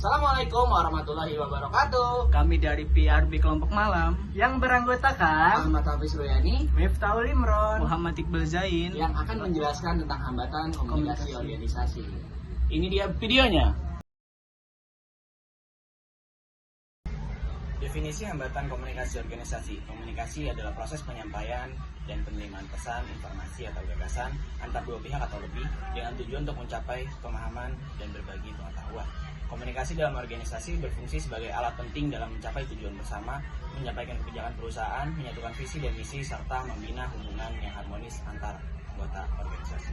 Assalamualaikum warahmatullahi wabarakatuh. Kami dari PRB Kelompok Malam yang beranggotakan Ahmad Hafiz Royani Miftahul Imron, Muhammad Iqbal Zain yang akan menjelaskan tentang hambatan komunikasi organisasi. Ini dia videonya. Definisi hambatan komunikasi organisasi. Komunikasi adalah proses penyampaian dan penerimaan pesan, informasi atau gagasan antar dua pihak atau lebih dengan tujuan untuk mencapai pemahaman dan berbagi pengetahuan. Komunikasi dalam organisasi berfungsi sebagai alat penting dalam mencapai tujuan bersama, menyampaikan kebijakan perusahaan, menyatukan visi dan misi, serta membina hubungan yang harmonis antar anggota organisasi.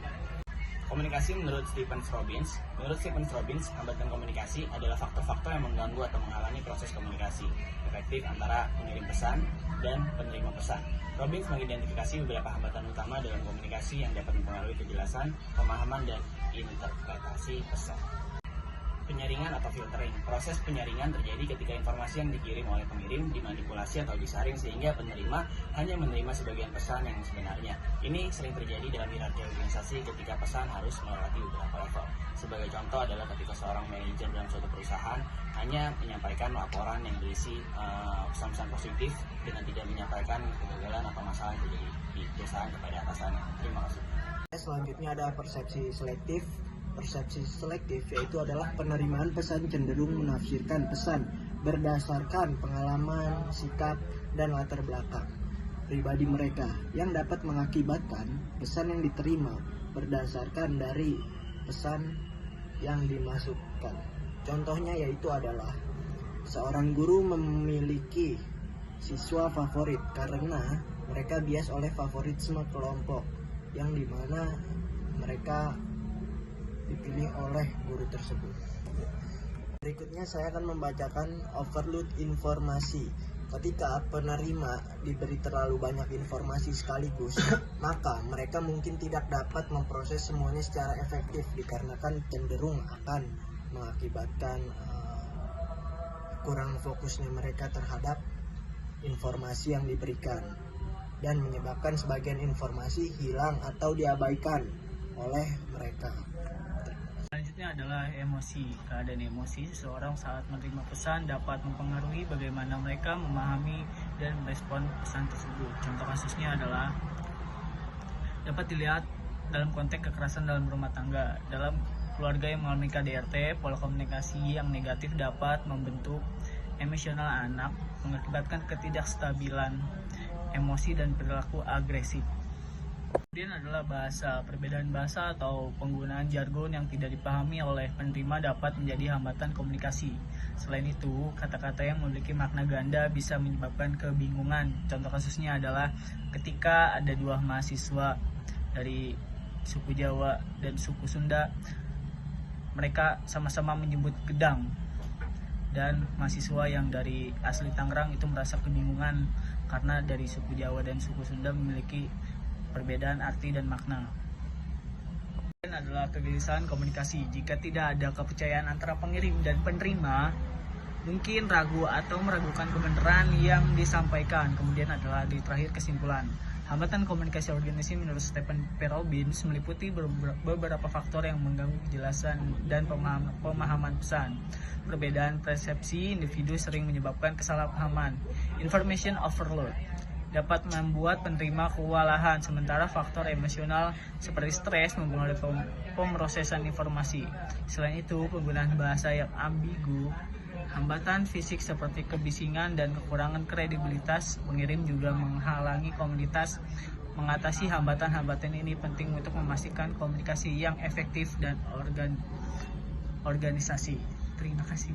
Komunikasi menurut Stephen Robbins. Menurut Stephen Robbins, hambatan komunikasi adalah faktor-faktor yang mengganggu atau menghalangi proses komunikasi efektif antara pengirim pesan dan penerima pesan. Robbins mengidentifikasi beberapa hambatan utama dalam komunikasi yang dapat mempengaruhi kejelasan, pemahaman, dan interpretasi pesan. Penyaringan atau filtering. Proses penyaringan terjadi ketika informasi yang dikirim oleh pengirim dimanipulasi atau disaring sehingga penerima hanya menerima sebagian pesan yang sebenarnya. Ini sering terjadi dalam hierarki organisasi ketika pesan harus melewati beberapa level. Sebagai contoh adalah ketika seorang manajer dalam suatu perusahaan hanya menyampaikan laporan yang berisi pesan-pesan positif dengan tidak menyampaikan kegagalan atau masalah yang terjadi di perusahaan kepada atasannya. Terima kasih. Selanjutnya ada persepsi selektif. Persepsi selektif yaitu adalah penerimaan pesan cenderung menafsirkan pesan berdasarkan pengalaman, sikap, dan latar belakang pribadi mereka yang dapat mengakibatkan pesan yang diterima berdasarkan dari pesan yang dimasukkan. Contohnya yaitu adalah seorang guru memiliki siswa favorit karena mereka bias oleh favoritisme kelompok yang dimana mereka dipilih oleh guru tersebut. Berikutnya saya akan membacakan overload informasi. Ketika penerima diberi terlalu banyak informasi sekaligus, maka mereka mungkin tidak dapat memproses semuanya secara efektif dikarenakan cenderung akan mengakibatkan kurang fokusnya mereka terhadap informasi yang diberikan dan menyebabkan sebagian informasi hilang atau diabaikan oleh mereka. Selanjutnya adalah emosi. Keadaan emosi seseorang saat menerima pesan dapat mempengaruhi bagaimana mereka memahami dan merespon pesan tersebut. Contoh kasusnya adalah dapat dilihat dalam konteks kekerasan dalam rumah tangga. Dalam keluarga yang mengalami KDRT, pola komunikasi yang negatif dapat membentuk emosional anak, mengakibatkan ketidakstabilan emosi dan perilaku agresif. Kemudian adalah bahasa. Perbedaan bahasa atau penggunaan jargon yang tidak dipahami oleh penerima dapat menjadi hambatan komunikasi. Selain itu, kata-kata yang memiliki makna ganda bisa menyebabkan kebingungan. Contoh kasusnya adalah ketika ada dua mahasiswa dari suku Jawa dan suku Sunda, mereka sama-sama menyebut gedang. Dan mahasiswa yang dari asli Tangerang itu merasa kebingungan karena dari suku Jawa dan suku Sunda memiliki perbedaan arti dan makna. Dan adalah kegelisahan komunikasi. Jika tidak ada kepercayaan antara pengirim dan penerima, mungkin ragu atau meragukan kebenaran yang disampaikan. Kemudian adalah di terakhir kesimpulan. Hambatan komunikasi organisasi menurut Stephen Robbins meliputi beberapa faktor yang mengganggu kejelasan dan pemahaman pesan. Perbedaan persepsi individu sering menyebabkan kesalahpahaman. Information overload dapat membuat penerima kewalahan, sementara faktor emosional seperti stres mempengaruhi pemrosesan informasi. Selain itu, penggunaan bahasa yang ambigu, hambatan fisik seperti kebisingan dan kekurangan kredibilitas pengirim juga menghalangi komunitas. Mengatasi hambatan-hambatan ini penting untuk memastikan komunikasi yang efektif dan organisasi. Terima kasih.